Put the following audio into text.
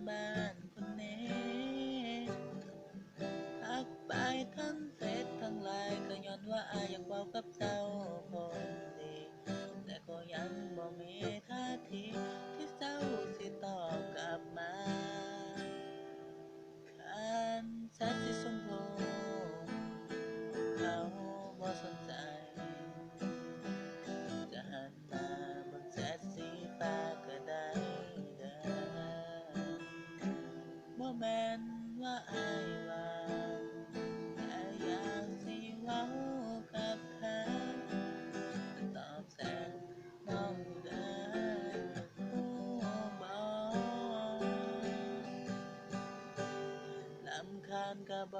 บ้านๆคนนี้ทักไปทั้งเฟซทั้งไลน์ก็ย้อนว่าอายอยากเว้ากับเจ้าคนดีแต่ก็ยังบ่มีท่าทีที่เจ้าสิตอบกลับมาคันแชทสิชมพูเขาบ่สนใจจะหันมาเบิ่งแชทสีฟ้าก็ได้เด้อบ่แม่นว่าอายว่าแค่อยากสิเว้ากับเธอตอบแชทน้องเด้อรู้บ่รำคาญก็บ